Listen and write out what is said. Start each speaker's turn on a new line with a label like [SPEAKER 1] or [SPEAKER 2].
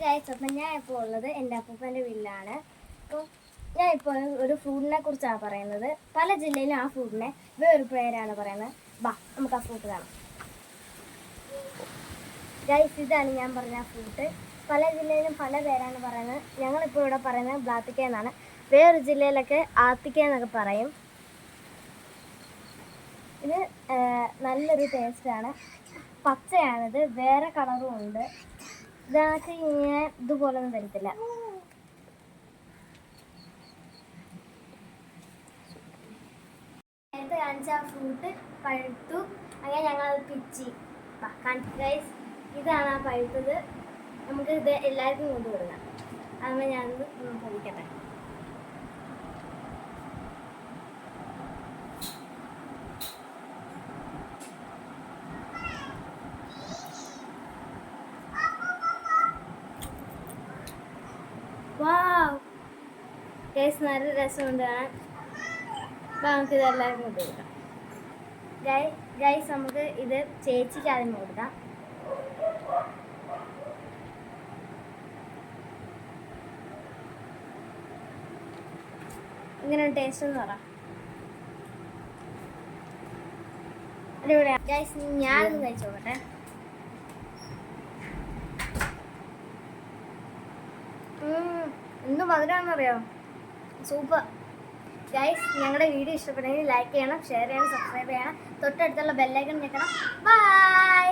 [SPEAKER 1] Guys, അപ്പം ഞാൻ ഇപ്പോൾ ഉള്ളത് എൻ്റെ അപ്പൂപ്പൻ്റെ വീട്ടിലാണ്. അപ്പോൾ ഞാൻ ഇപ്പോൾ ഒരു ഫ്രൂട്ടിനെ കുറിച്ചാണ് പറയുന്നത്. പല ജില്ലയിലും ആ ഫ്രൂട്ടിനെ വേറൊരു പേരാണ് പറയുന്നത്. ബാ, നമുക്ക് ആ ഫ്രൂട്ട് കാണാം. ഗൈസ്, ഇതാണ് ഞാൻ പറഞ്ഞ ഫ്രൂട്ട്. പല ജില്ലയിലും പല പേരാണ് പറയുന്നത്. ഞങ്ങളിപ്പോൾ ഇവിടെ പറയുന്നത് ബ്ലാത്തിക്ക എന്നാണ്. വേറൊരു ജില്ലയിലൊക്കെ ആത്തിക്ക എന്നൊക്കെ പറയും. ഇത് നല്ലൊരു ടേസ്റ്റാണ്. പച്ചയാണിത്, വേറെ കളറും ഉണ്ട്. ഇതാക്കി ഇങ്ങനെ ഇതുപോലൊന്നും വരത്തില്ല. നേരത്തെ കാണിച്ച ആ ഫ്രൂട്ട് പഴുത്തു. അങ്ങനെ ഞങ്ങളത് പിച്ചി. ഗൈസ്, ഇതാണ് ആ പഴുത്തത്. നമുക്ക് ഇത് എല്ലാവർക്കും കൊണ്ടുകൊടുക്കാം. അതുകൊണ്ട് ഞാനത് കഴിക്കട്ടെ. വാവ്, ഗൈസ്, നല്ല രസമുണ്ട് കാണാൻ. അപ്പോൾ നമുക്കിത് എല്ലാവർക്കും കൊണ്ടുകൊടുക്കാം. ഗൈസ്, നമുക്ക് ഇത് ചേച്ചിക്ക് ആദ്യം കൊടുക്കാം. ഇങ്ങനെ ടേസ്റ്റ് എന്ന് പറ. അടിപൊളിയാണ് ഗൈസ്. ഞാനൊന്ന് കഴിച്ചു നോക്കട്ടെ. എന്ത് മധുരമാണെന്നറിയോ? സൂപ്പർ. ഗൈസ്, ഞങ്ങളുടെ വീഡിയോ ഇഷ്ടപ്പെട്ടെങ്കിൽ ലൈക്ക് ചെയ്യണം, ഷെയർ ചെയ്യണം, സബ്സ്ക്രൈബ് ചെയ്യണം, തൊട്ടടുത്തുള്ള ബെല്ലൈക്കൺ ഞെക്കണം. ബൈ.